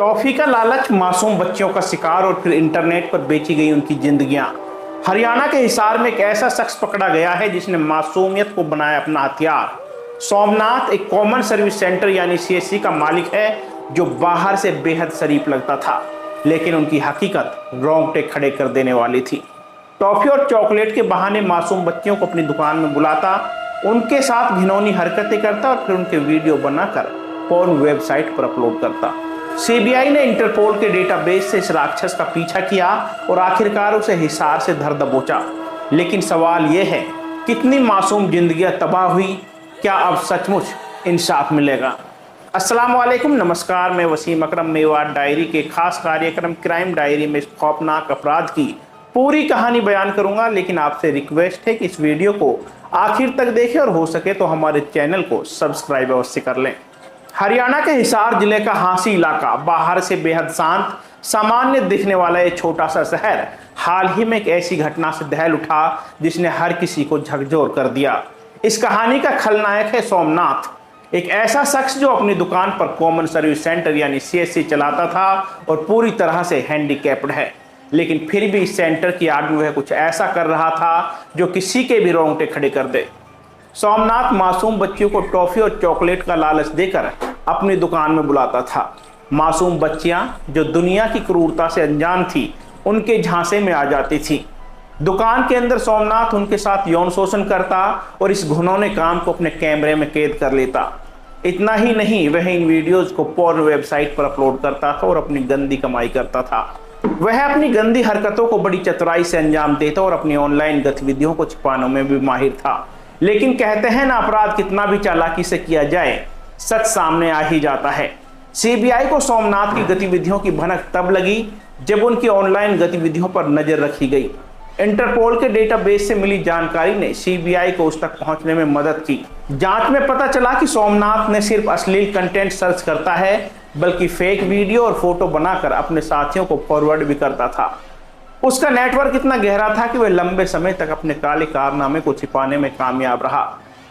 Toffee का लालच, मासूम बच्चियों का शिकार और फिर इंटरनेट पर बेची गई उनकी जिंदगियां। हरियाणा के हिसार में एक ऐसा शख्स पकड़ा गया है जिसने मासूमियत को बनाया अपना हथियार। सोमनाथ एक कॉमन सर्विस सेंटर यानी सीएससी का मालिक है जो बाहर से बेहद शरीफ लगता था, लेकिन उनकी हकीकत रोंगटे खड़े कर देने वाली थी। टॉफी और चॉकलेट के बहाने मासूम बच्चियों को अपनी दुकान में बुलाता, उनके साथ घिनौनी हरकतें करता और फिर उनके वीडियो बनाकर पोर्न वेबसाइट पर अपलोड करता। सीबीआई ने इंटरपोल के डेटाबेस से इस राक्षस का पीछा किया और आखिरकार उसे हिसार से धर दबोचा। लेकिन सवाल यह है, कितनी मासूम जिंदगियां तबाह हुई? क्या अब सचमुच इंसाफ मिलेगा? अस्सलाम वालेकुम, नमस्कार। मैं वसीम अकरम मेवात डायरी के खास कार्यक्रम क्राइम डायरी में इस खौफनाक अपराध की पूरी कहानी बयान करूंगा, लेकिन आपसे रिक्वेस्ट है कि इस वीडियो को आखिर तक देखें और हो सके तो हमारे चैनल को सब्सक्राइब अवश्य कर लें। हरियाणा के हिसार जिले का हांसी इलाका, बाहर से बेहद शांत, सामान्य दिखने वाला ये छोटा सा शहर हाल ही में एक ऐसी घटना से दहल उठा जिसने हर किसी को झकझोर कर दिया। इस कहानी का खलनायक है सोमनाथ, एक ऐसा शख्स जो अपनी दुकान पर कॉमन सर्विस सेंटर यानी सीएससी चलाता था और पूरी तरह से हैंडीकैप्ड है, लेकिन फिर भी इस सेंटर की आड़ में वह कुछ ऐसा कर रहा था जो किसी के भी रोंगटे खड़े कर दे। सोमनाथ मासूम बच्चियों को टॉफी और चॉकलेट का लालच देकर अपनी दुकान में बुलाता था। मासूम बच्चियां जो दुनिया की क्रूरता से अनजान थी, उनके झांसे में आ जाती थी। दुकान के अंदर सोमनाथ उनके साथ यौन शोषण करता और इस घिनौने काम को अपने कैमरे में कैद कर लेता। इतना ही नहीं, वह इन वीडियोज को पोर्न वेबसाइट पर अपलोड करता था और अपनी गंदी कमाई करता था। वह अपनी गंदी हरकतों को बड़ी चतुराई से अंजाम देता और अपनी ऑनलाइन गतिविधियों को छिपाने में भी माहिर था। लेकिन कहते हैं ना, अपराध कितना भी चालाकी से किया जाए, सच सामने आ ही जाता है। सीबीआई को सोमनाथ की गतिविधियों की भनक तब लगी जब उनकी ऑनलाइन गतिविधियों पर नजर रखी गई। इंटरपोल के डेटाबेस से मिली जानकारी ने सीबीआई को उस तक पहुंचने में मदद की। जांच में पता चला कि सोमनाथ ने सिर्फ अश्लील कंटेंट सर्च करता है, बल्कि फेक वीडियो और फोटो बनाकर अपने साथियों को फॉरवर्ड भी करता था। उसका नेटवर्क इतना गहरा था कि वह लंबे समय तक अपने काले कारनामे को छिपाने में कामयाब रहा।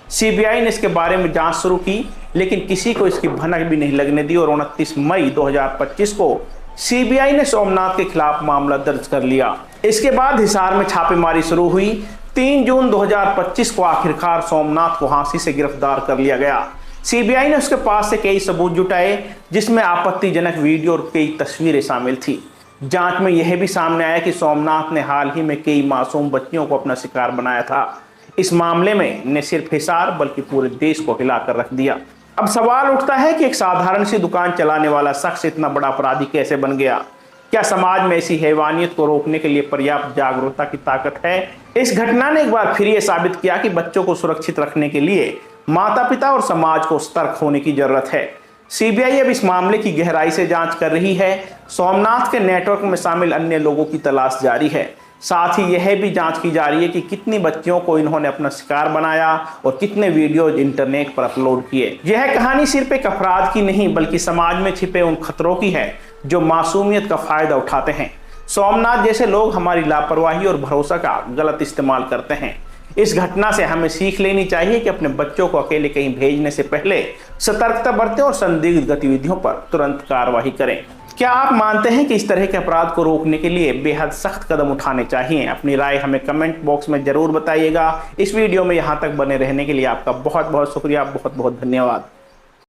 सीबीआई ने इसके बारे में जांच शुरू की, लेकिन किसी को इसकी भनक भी नहीं लगने दी और 29 मई 2025 को सीबीआई ने सोमनाथ के खिलाफ मामला दर्ज कर लिया। इसके बाद हिसार में छापेमारी शुरू हुई। 3 जून 2025 को आखिरकार सोमनाथ को फांसी से गिरफ्तार कर लिया गया। सीबीआई ने उसके पास से कई सबूत जुटाए, जिसमें आपत्तिजनक वीडियो और कई तस्वीरें शामिल थी। जांच में यह भी सामने आया कि सोमनाथ ने हाल ही में कई मासूम बच्चियों को अपना शिकार बनाया था। इस मामले में न सिर्फ हिसार बल्कि पूरे देश को हिलाकर रख दिया। अब सवाल उठता है कि एक साधारण सी दुकान चलाने वाला शख्स इतना बड़ा अपराधी कैसे बन गया? क्या समाज में ऐसी हैवानियत को रोकने के लिए पर्याप्त जागरूकता की ताकत है? इस घटना ने एक बार फिर ये साबित किया कि बच्चों को सुरक्षित रखने के लिए माता पिता और समाज को सतर्क होने की जरूरत है। सीबीआई अब इस मामले की गहराई से जांच कर रही है। सोमनाथ के नेटवर्क में शामिल अन्य लोगों की तलाश जारी है। साथ ही यह भी जांच की जा रही है कि कितनी बच्चियों को इन्होंने अपना शिकार बनाया और कितने वीडियोज इंटरनेट पर अपलोड किए। यह कहानी सिर्फ एक अपराध की नहीं, बल्कि समाज में छिपे उन खतरों की है जो मासूमियत का फायदा उठाते हैं। सोमनाथ जैसे लोग हमारी लापरवाही और भरोसा का गलत इस्तेमाल करते हैं। इस घटना से हमें सीख लेनी चाहिए कि अपने बच्चों को अकेले कहीं भेजने से पहले सतर्कता बरतें और संदिग्ध गतिविधियों पर तुरंत कार्रवाई करें। क्या आप मानते हैं कि इस तरह के अपराध को रोकने के लिए बेहद सख्त कदम उठाने चाहिए? अपनी राय हमें कमेंट बॉक्स में जरूर बताइएगा। इस वीडियो में यहाँ तक बने रहने के लिए आपका बहुत बहुत शुक्रिया, बहुत बहुत धन्यवाद।